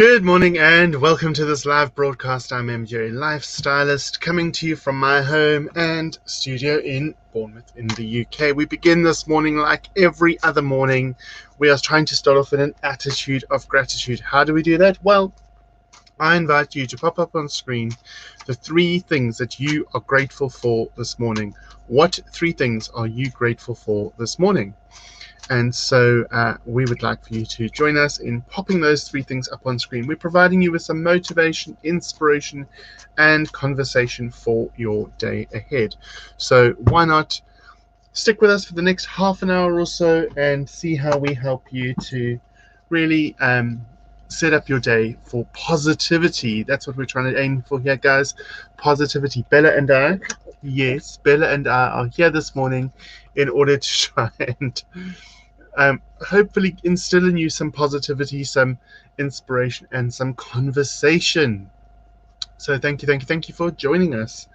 Good morning and welcome to this live broadcast. I'm MJ Lifestylist coming to you from my home and studio in Bournemouth in the UK. We begin this morning like every other morning. We are trying to start off with an attitude of gratitude. How do we do that? Well, I invite you to pop up on screen the 3 things that you are grateful for this morning. What 3 things are you grateful for this morning? And so we would like for you to join us in popping those 3 things up on screen. We're providing you with some motivation, inspiration, and conversation for your day ahead. So why not stick with us for the next half an hour or so and see how we help you to really set up your day for positivity. That's what we're trying to aim for here, guys. Positivity. Bella and I are here this morning in order to try and hopefully instill in you some positivity, some inspiration, and some conversation. So thank you for joining us.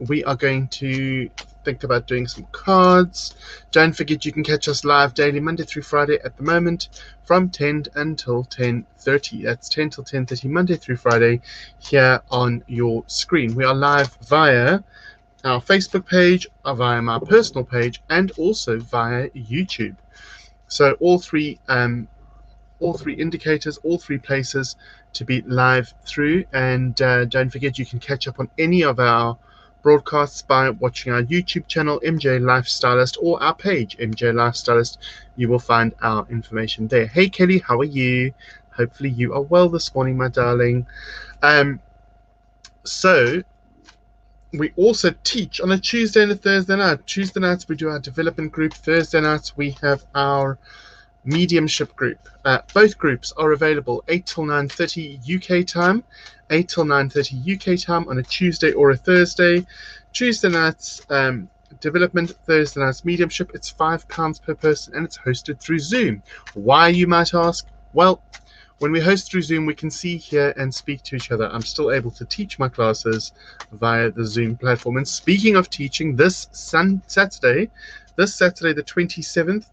We are going to think about doing some cards. Don't forget you can catch us live daily, Monday through Friday at the moment, from 10 until 10:30. That's 10 till 10:30, Monday through Friday, here on your screen. We are live via our Facebook page, via my personal page, and also via YouTube. So all three indicators, all 3 places to be live through. And don't forget you can catch up on any of our broadcasts by watching our YouTube channel, MJ Lifestylist, or our page, MJ Lifestylist. You will find our information there. Hey Kelly, how are you? Hopefully you are well this morning, my darling. So we also teach on a Tuesday and a Thursday night. Tuesday nights we do our development group. Thursday nights we have our mediumship group. Both groups are available 8 till 9:30 UK time, 8 till 9:30 UK time on a Tuesday or a Thursday. Tuesday nights development, Thursday nights mediumship. It's £5 per person and it's hosted through Zoom. Why, you might ask? Well, when we host through Zoom, we can see, hear, and speak to each other. I'm still able to teach my classes via the Zoom platform. And speaking of teaching, this Saturday, the 27th,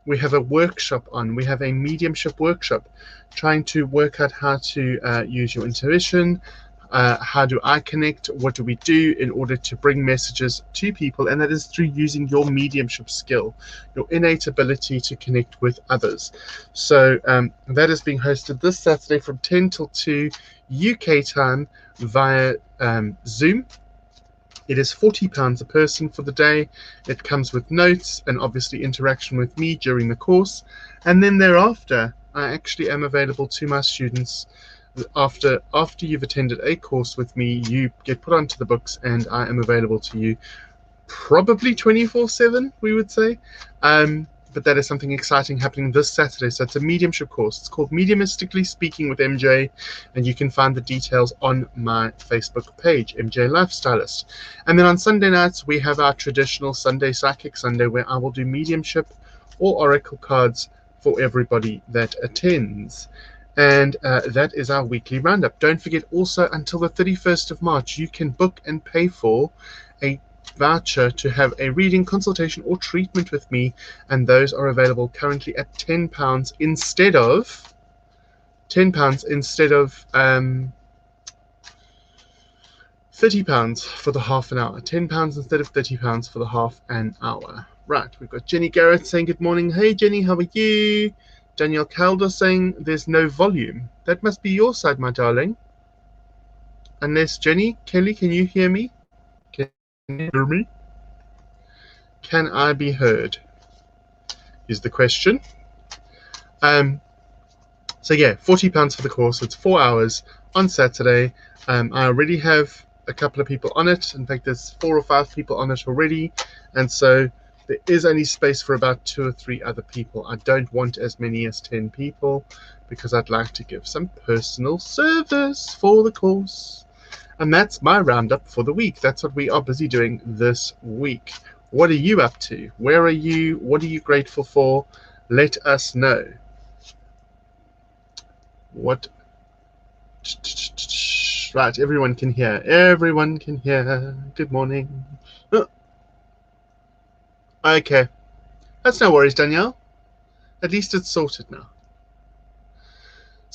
we have a workshop on. We have a mediumship workshop, trying to work out how to use your intuition. How do I connect? What do we do in order to bring messages to people? And that is through using your mediumship skill, your innate ability to connect with others. So that is being hosted this Saturday from 10 till 2 UK time via Zoom. It is £40 a person for the day. It comes with notes and obviously interaction with me during the course. And then thereafter, I actually am available to my students. After you've attended a course with me, you get put onto the books and I am available to you probably 24/7, we would say. But that is something exciting happening this Saturday. So it's a mediumship course. It's called Mediumistically Speaking with MJ, and you can find the details on my Facebook page, MJ Lifestylist. And then on Sunday nights, we have our traditional Sunday Psychic Sunday, where I will do mediumship or oracle cards for everybody that attends. And that is our weekly roundup. Don't forget also, until the 31st of March, you can book and pay for a voucher to have a reading, consultation, or treatment with me, and those are available currently at £10 instead of £30 for the half an hour. £10 instead of £30 for the half an hour. Right, we've got Jenny Garrett saying good morning. Hey Jenny, how are you? Danielle Calder saying there's no volume. That must be your side, my darling. Unless Jenny, Kelly, can you hear me? Can you hear me? Can I be heard? Is the question. So yeah, £40 for the course. It's 4 hours on Saturday. I already have a couple of people on it. In fact, there's 4 or 5 people on it already, and so there is only space for about 2 or 3 other people. I don't want as many as 10 people because I'd like to give some personal service for the course. And that's my roundup for the week. That's what we are busy doing this week. What are you up to? Where are you? What are you grateful for? Let us know. What? Right, everyone can hear. Everyone can hear. Good morning. Okay. That's no worries, Danielle. At least it's sorted now.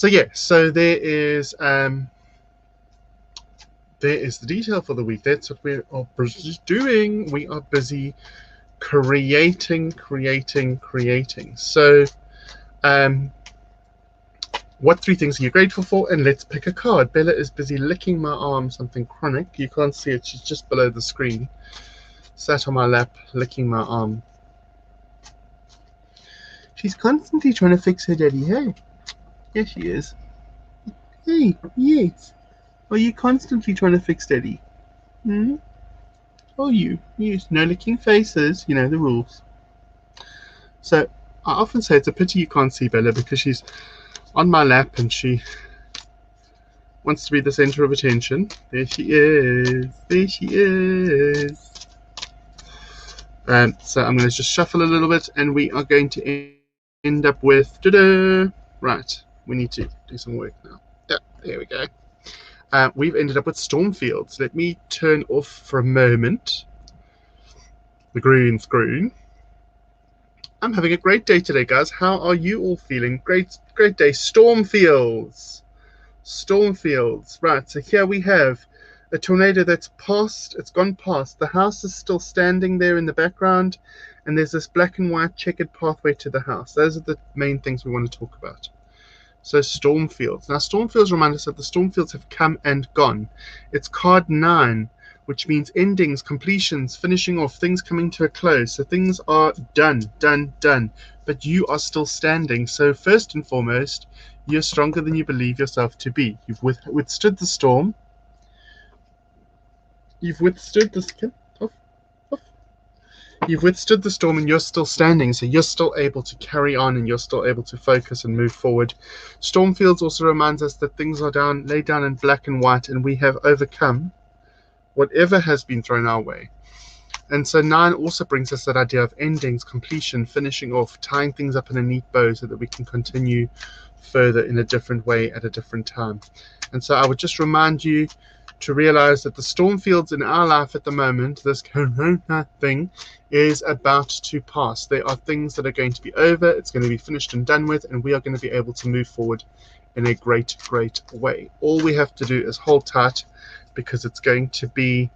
So yeah, so there is the detail for the week. That's what we are doing. We are busy creating. So what 3 things are you grateful for? And let's pick a card. Bella is busy licking my arm, something chronic. You can't see it, she's just below the screen. Sat on my lap, licking my arm. She's constantly trying to fix her daddy, hey? Yes, she is. Hey, yes. Are you constantly trying to fix daddy? Hmm? Are you? Yes, no licking faces, you know the rules. So, I often say it's a pity you can't see Bella because she's on my lap and she wants to be the center of attention. There she is. There she is. So I'm going to just shuffle a little bit and we are going to end up with... Right, we need to do some work now. Yeah, there we go. We've ended up with Stormfields. Let me turn off for a moment the green screen. I'm having a great day today, guys. How are you all feeling? Great day. Stormfields. Right, so here we have a tornado that's passed. It's gone past. The house is still standing there in the background, and there's this black and white checkered pathway to the house. Those are the main things we want to talk about. So Stormfields. Now, Stormfields remind us that the Stormfields have come and gone. It's card 9, which means endings, completions, finishing off, things coming to a close. So things are done. But you are still standing. So first and foremost, you're stronger than you believe yourself to be. You've withstood the storm. You've withstood the... You've withstood the storm and you're still standing, so you're still able to carry on and you're still able to focus and move forward. Stormfields also reminds us that things are laid down in black and white and we have overcome whatever has been thrown our way. And so 9 also brings us that idea of endings, completion, finishing off, tying things up in a neat bow so that we can continue further in a different way at a different time. And so I would just remind you to realize that the Stormfields in our life at the moment, this corona thing, is about to pass. There are things that are going to be over, it's going to be finished and done with, and we are going to be able to move forward in a great way. All we have to do is hold tight, because it's going to be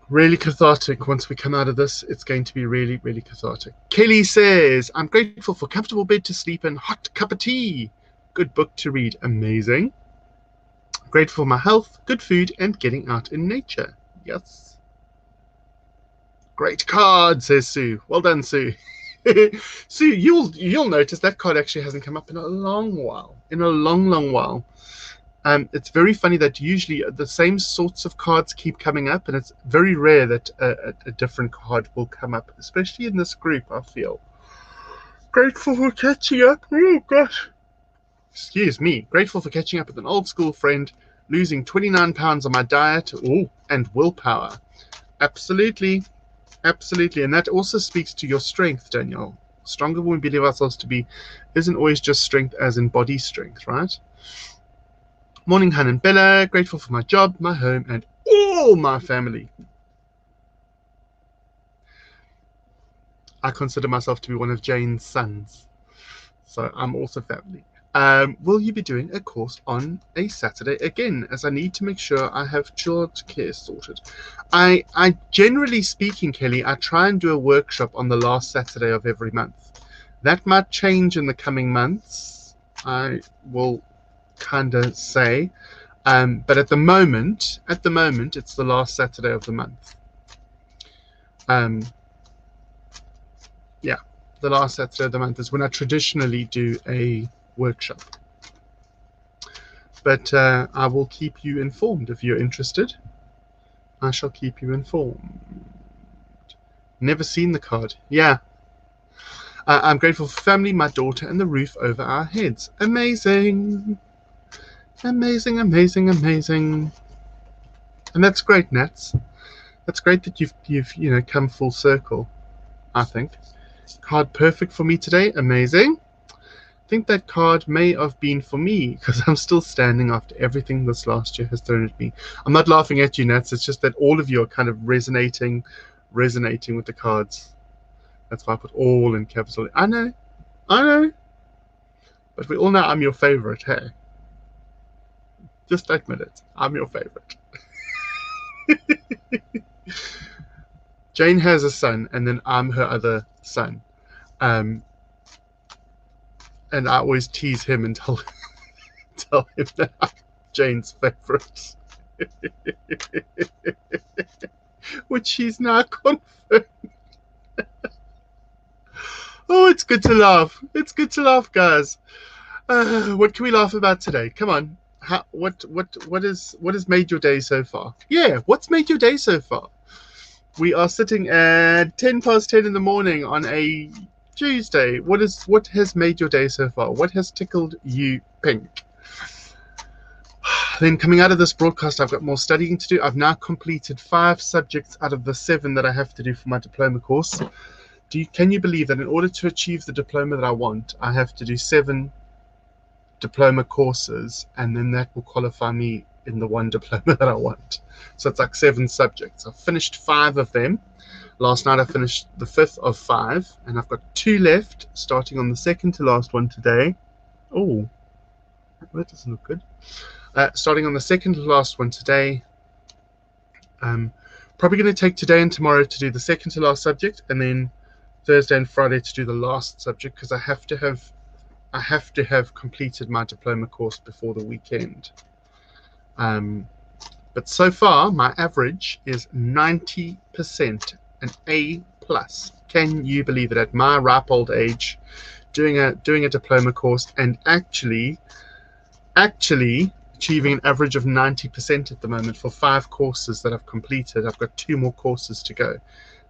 really cathartic once we come out of this. It's going to be really cathartic. Kelly says, I'm grateful for comfortable bed to sleep in, hot cup of tea, good book to read. Amazing. Grateful for my health, good food, and getting out in nature. Yes. Great card, says Sue. Well done, Sue. Sue, you'll notice that card actually hasn't come up in a long while. In a long while. It's very funny that usually the same sorts of cards keep coming up, and it's very rare that a different card will come up, especially in this group, I feel. Grateful for catching up. Oh, gosh. Excuse me. Grateful for catching up with an old school friend, losing 29 pounds on my diet, and willpower. Absolutely. And that also speaks to your strength, Danielle. Stronger than we believe ourselves to be isn't always just strength as in body strength, right? Morning, Han and Bella. Grateful for my job, my home, and all my family. I consider myself to be one of Jane's sons, so I'm also family. Will you be doing a course on a Saturday again, as I need to make sure I have childcare sorted? I generally speaking, Kelly, I try and do a workshop on the last Saturday of every month. That might change in the coming months, I will kind of say, but at the moment it's the last Saturday of the month. Yeah, the last Saturday of the month is when I traditionally do a workshop, but I will keep you informed. If you're interested, I shall keep you informed. Never seen the card. Yeah. I'm grateful for family, my daughter, and the roof over our heads. Amazing. And that's great, Nats. That's great that you've come full circle, I think. Card perfect for me today. Amazing. I think that card may have been for me, because I'm still standing after everything this last year has thrown at me. I'm not laughing at you, Nats. It's just that all of you are kind of resonating with the cards. That's why I put all in capital. I know. But we all know I'm your favorite, hey? Just admit it. I'm your favorite. Jane has a son, and then I'm her other son. And I always tease him and tell him that I'm Jane's favorite. Which he's now confirmed. Oh, it's good to laugh. It's good to laugh, guys. What can we laugh about today? Come on. What has made your day so far? Yeah, what's made your day so far? We are sitting at 10:10 in the morning on a Tuesday. What has made your day so far? What has tickled you pink? Then coming out of this broadcast, I've got more studying to do. I've now completed 5 subjects out of the 7 that I have to do for my diploma course. Can you believe that in order to achieve the diploma that I want, I have to do 7 diploma courses, and then that will qualify me in the one diploma that I want. So it's like 7 subjects. I've finished 5 of them. Last night I finished the 5th of 5, and I've got 2 left, starting on the second to last one today. Oh, that doesn't look good. Starting on the second to last one today. Probably going to take today and tomorrow to do the second to last subject, and then Thursday and Friday to do the last subject, because I have to have completed my diploma course before the weekend. But so far my average is 90%, an A+. Can you believe it? At my ripe old age, doing a diploma course, and actually achieving an average of 90% at the moment for 5 courses that I've completed. I've got 2 more courses to go.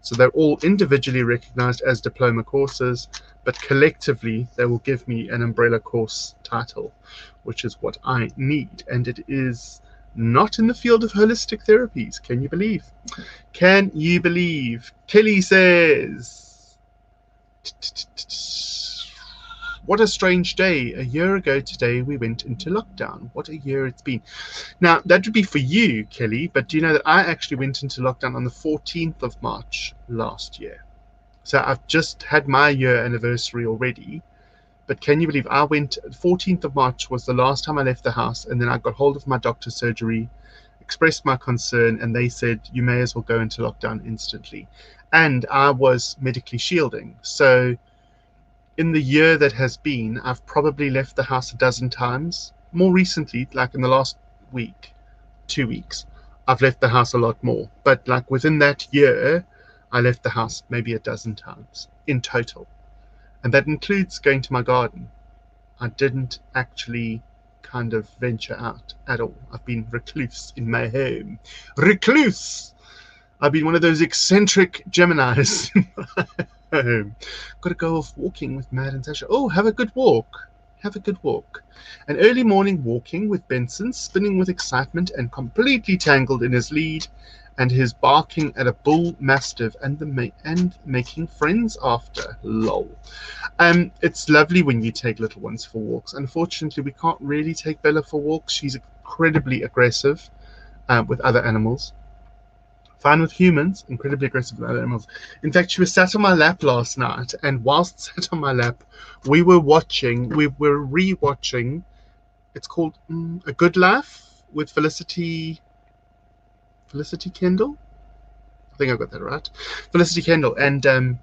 So they're all individually recognized as diploma courses, but collectively they will give me an umbrella course title, which is what I need. And it is not in the field of holistic therapies. Can you believe? Can you believe? Kelly says, what a strange day. A year ago today we went into lockdown. What a year it's been. Now, that would be for you, Kelly, but do you know that I actually went into lockdown on the 14th of March last year? So I've just had my year anniversary already. But can you believe I went, 14th of March was the last time I left the house, and then I got hold of my doctor's surgery, expressed my concern, and they said, you may as well go into lockdown instantly. And I was medically shielding. So in the year that has been, I've probably left the house a dozen times. More recently, like in the last week, 2 weeks, I've left the house a lot more. But like within that year, I left the house maybe a dozen times in total. And that includes going to my garden. I didn't actually kind of venture out at all. I've been recluse in my home. Recluse! I've been one of those eccentric Geminis in my home. Got to go off walking with Mad and Sasha. Oh, have a good walk. Have a good walk. An early morning walking with Benson, spinning with excitement and completely tangled in his lead, and his barking at a bull mastiff and making friends after. Lol. It's lovely when you take little ones for walks. Unfortunately, we can't really take Bella for walks. She's incredibly aggressive with other animals. Fine with humans, incredibly aggressive with other animals. In fact, she was sat on my lap last night, and whilst sat on my lap, we were re-watching, it's called A Good Life with Felicity Kendall. I think I got that right. Felicity Kendall. And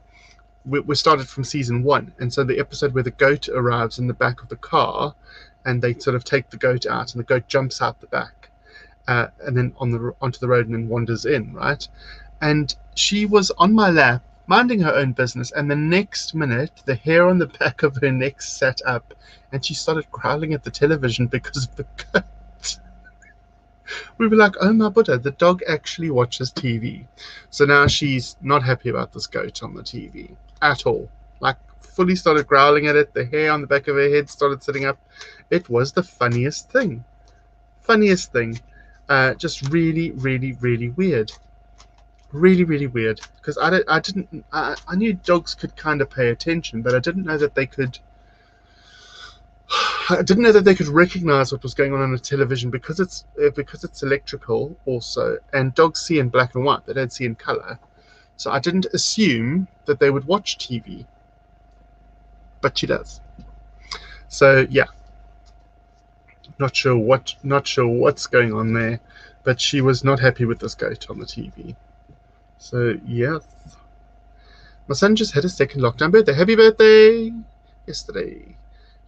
we started from season 1. And so the episode where the goat arrives in the back of the car, and they sort of take the goat out, and the goat jumps out the back. And then onto the road and then wanders in, right? And she was on my lap, minding her own business, and the next minute, the hair on the back of her neck sat up, and she started growling at the television because of the goat. We were like, oh my Buddha, the dog actually watches TV. So now she's not happy about this goat on the TV at all. Like, fully started growling at it. The hair on the back of her head started sitting up. It was the funniest thing. Funniest thing. Just really, really, really weird. Really, really weird. Because I knew dogs could kind of pay attention, but I didn't know that they could. I didn't know that they could recognize what was going on the television, because it's electrical also, and dogs see in black and white. They don't see in color. So I didn't assume that they would watch TV, but she does. So yeah, not sure what's going on there, but she was not happy with this goat on the TV. So yeah, my son just had a second lockdown birthday. Happy birthday yesterday.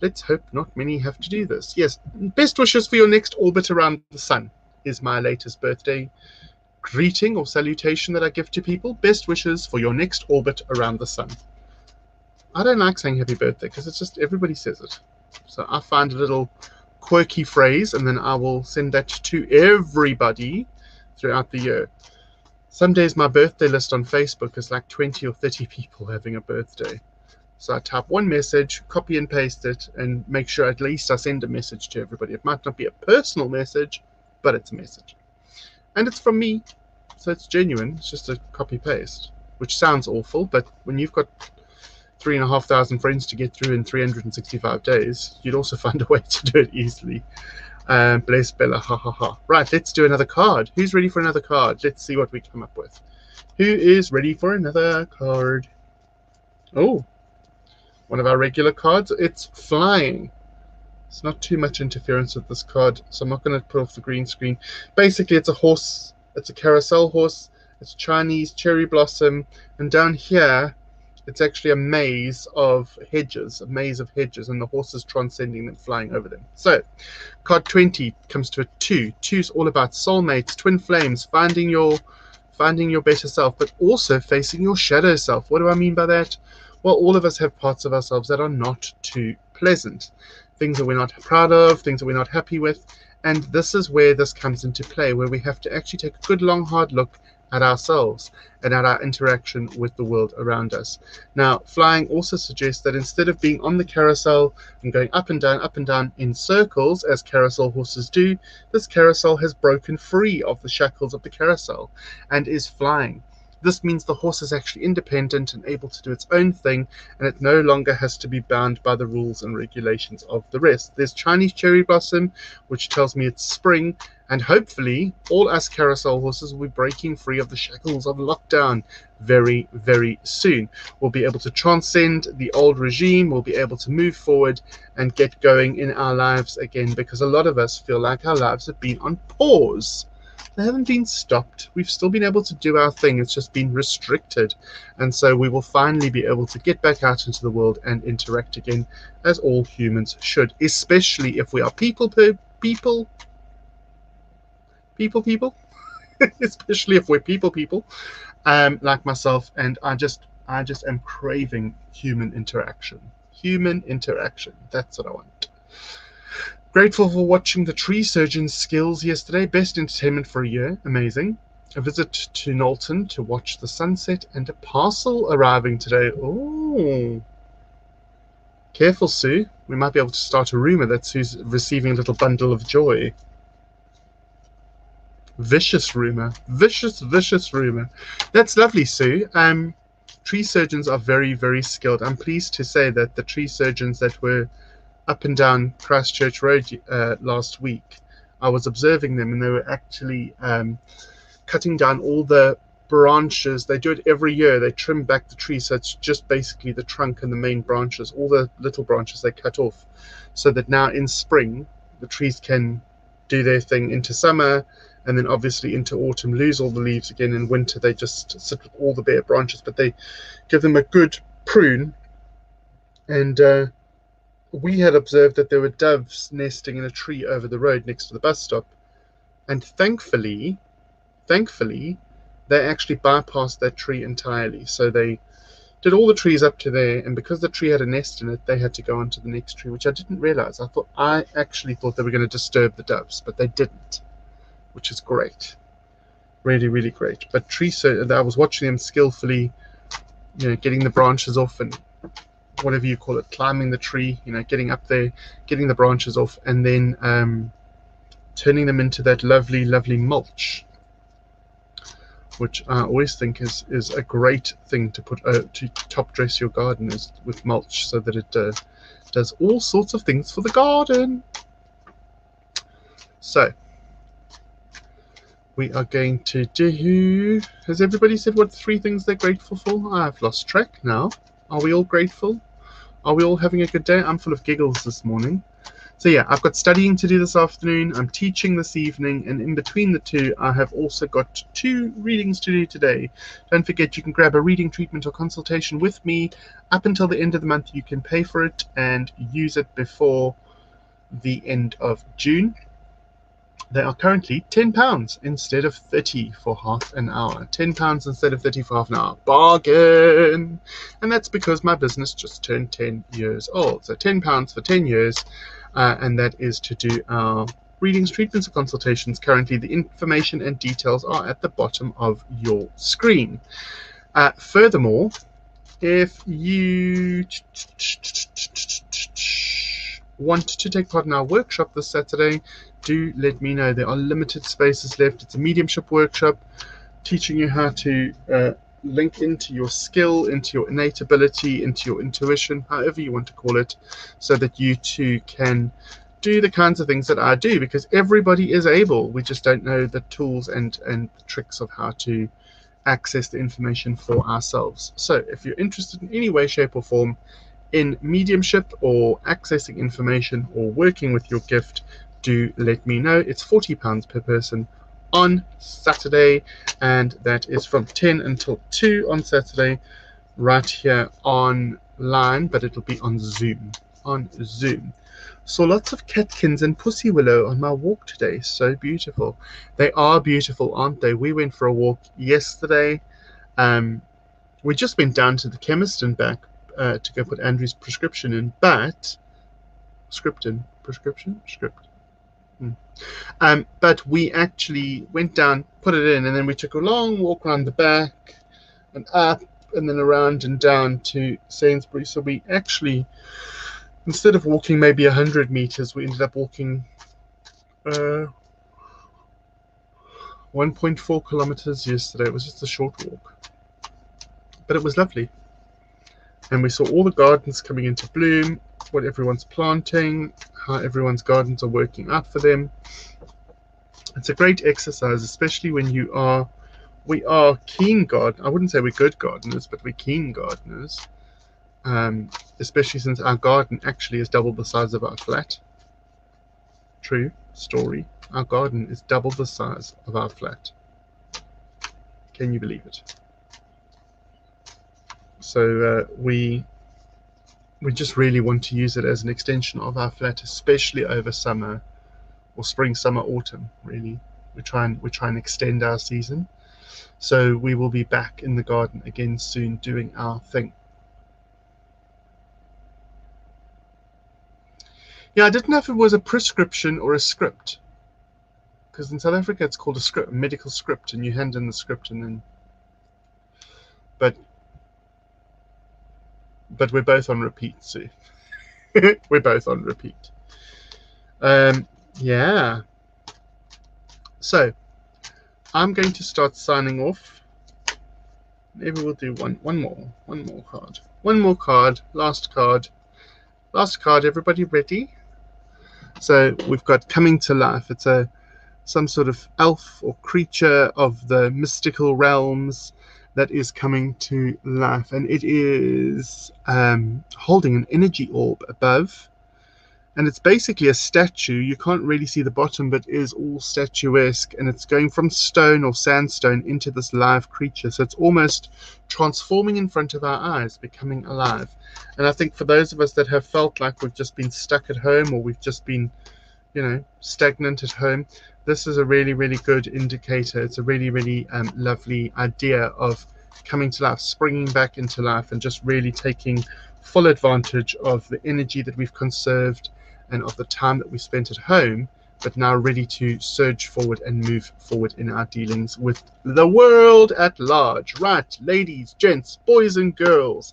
Let's hope not many have to do this. Yes, best wishes for your next orbit around the sun is my latest birthday greeting or salutation that I give to people. Best wishes for your next orbit around the sun. I don't like saying happy birthday because it's just everybody says it. So I find a little quirky phrase and then I will send that to everybody throughout the year. Some days my birthday list on Facebook is like 20 or 30 people having a birthday. So I type one message, copy and paste it, and make sure at least I send a message to everybody. It might not be a personal message, but it's a message. And it's from me, so it's genuine. It's just a copy paste, which sounds awful, but when you've got 3,500 friends to get through in 365 days, you'd also find a way to do it easily. Bless Bella, ha ha ha. Right, let's do another card. Who's ready for another card? Let's see what we come up with. Who is ready for another card? Oh, one of our regular cards. It's flying. It's not too much interference with this card, so I'm not going to put off the green screen. Basically, it's a horse. It's a carousel horse. It's Chinese cherry blossom. And down here, it's actually a maze of hedges, and the horses transcending them, flying over them. So, card 20 comes to a 2. 2 is all about soulmates, twin flames, finding your better self, but also facing your shadow self. What do I mean by that? Well, all of us have parts of ourselves that are not too pleasant. Things that we're not proud of, things that we're not happy with. And this is where this comes into play, where we have to actually take a good long hard look at ourselves and at our interaction with the world around us. Now, flying also suggests that instead of being on the carousel and going up and down in circles, as carousel horses do, this carousel has broken free of the shackles of the carousel and is flying. This means the horse is actually independent and able to do its own thing, and it no longer has to be bound by the rules and regulations of the rest. There's Chinese cherry blossom, which tells me it's spring, and hopefully all us carousel horses will be breaking free of the shackles of lockdown very, very soon. We'll be able to transcend the old regime, we'll be able to move forward and get going in our lives again, because a lot of us feel like our lives have been on pause. They haven't been stopped. We've still been able to do our thing. It's just been restricted. And so we will finally be able to get back out into the world and interact again, as all humans should, especially if we are people, especially if we're people, like myself. And I just am craving human interaction. That's what I want. Grateful for watching the tree surgeon's skills yesterday. Best entertainment for a year. Amazing. A visit to Knowlton to watch the sunset, and a parcel arriving today. Oh, careful, Sue. We might be able to start a rumor that Sue's receiving a little bundle of joy. Vicious rumor. Vicious rumor. That's lovely, Sue. Tree surgeons are very, very skilled. I'm pleased to say that the tree surgeons that were up and down Christchurch Road last week, I was observing them, and they were actually cutting down all the branches. They do it every year. They trim back the tree, so it's just basically the trunk and the main branches. All the little branches they cut off, so that now in spring the trees can do their thing into summer, and then obviously into autumn lose all the leaves again. In winter they just sit with all the bare branches, but they give them a good prune. And we had observed that there were doves nesting in a tree over the road next to the bus stop, and thankfully they actually bypassed that tree entirely. So they did all the trees up to there, and because the tree had a nest in it, they had to go on to the next tree, which I didn't realize. I actually thought they were going to disturb the doves, but they didn't, which is great. Really, really great. But I was watching them skillfully, getting the branches off and whatever you call it, climbing the tree, getting up there, getting the branches off, and then turning them into that lovely, lovely mulch, which I always think is a great thing to put to top dress your garden with mulch, so that it does all sorts of things for the garden. So we are going to do. Has everybody said what 3 things they're grateful for? I've lost track now. Are we all grateful? Are we all having a good day? I'm full of giggles this morning. So yeah, I've got studying to do this afternoon, I'm teaching this evening, and in between the two, I have also got 2 readings to do today. Don't forget, you can grab a reading treatment or consultation with me. Up until the end of the month, you can pay for it and use it before the end of June. They are currently £10 instead of 30 for half an hour. £10 instead of 30 for half an hour. Bargain! And that's because my business just turned 10 years old. So £10 for 10 years. And that is to do our readings, treatments, and consultations. Currently, the information and details are at the bottom of your screen. Furthermore, if you want to take part in our workshop this Saturday, do let me know. There are limited spaces left. It's a mediumship workshop teaching you how to link into your skill, into your innate ability, into your intuition, however you want to call it, so that you too can do the kinds of things that I do, because everybody is able. We just don't know the tools and the tricks of how to access the information for ourselves. So if you're interested in any way, shape or form in mediumship or accessing information or working with your gift, do let me know. It's £40 per person on Saturday, and that is from 10 until 2 on Saturday, right here online, but it'll be on Zoom. Saw lots of catkins and pussy willow on my walk today. So beautiful. They are beautiful, aren't they? We went for a walk yesterday. We just went down to the chemist and back to go put Andrew's prescription in, but script. But we actually went down, put it in, and then we took a long walk around the back and up and then around and down to Sainsbury. So we actually, instead of walking maybe 100 meters, we ended up walking 1.4 kilometers yesterday. It was just a short walk, but it was lovely. And we saw all the gardens coming into bloom, what everyone's planting, how everyone's gardens are working out for them. It's a great exercise, especially when we are keen gardeners. I wouldn't say we're good gardeners, but we're keen gardeners. Especially since our garden actually is double the size of our flat. True story. Our garden is double the size of our flat. Can you believe it? So we just really want to use it as an extension of our flat, especially over summer or spring, summer, autumn. Really, we try and extend our season. So we will be back in the garden again soon, doing our thing. Yeah, I didn't know if it was a prescription or a script, because in South Africa it's called a script, a medical script, and you hand in the script and then. But we're both on repeat, Sue. We're both on repeat. Yeah. So I'm going to start signing off. Maybe we'll do one more card. One more card. Last card. Everybody ready? So we've got coming to life. It's some sort of elf or creature of the mystical realms that is coming to life, and it is holding an energy orb above, and it's basically a statue. You can't really see the bottom, but it is all statuesque, and it's going from stone or sandstone into this live creature. So it's almost transforming in front of our eyes, becoming alive. And I think for those of us that have felt like we've just been stuck at home, or we've just been, stagnant at home, this is a really, really good indicator. It's a really, really lovely idea of coming to life, springing back into life, and just really taking full advantage of the energy that we've conserved and of the time that we spent at home, but now ready to surge forward and move forward in our dealings with the world at large. Right, ladies, gents, boys and girls,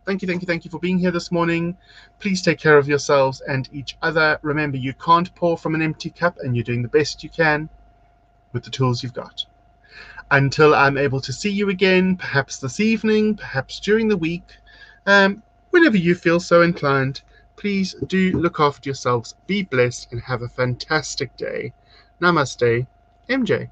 thank you for being here this morning. Please take care of yourselves and each other. Remember, you can't pour from an empty cup, and you're doing the best you can with the tools you've got. Until I'm able to see you again, perhaps this evening, perhaps during the week, whenever you feel so inclined, please do look after yourselves, be blessed, and have a fantastic day. Namaste, MJ.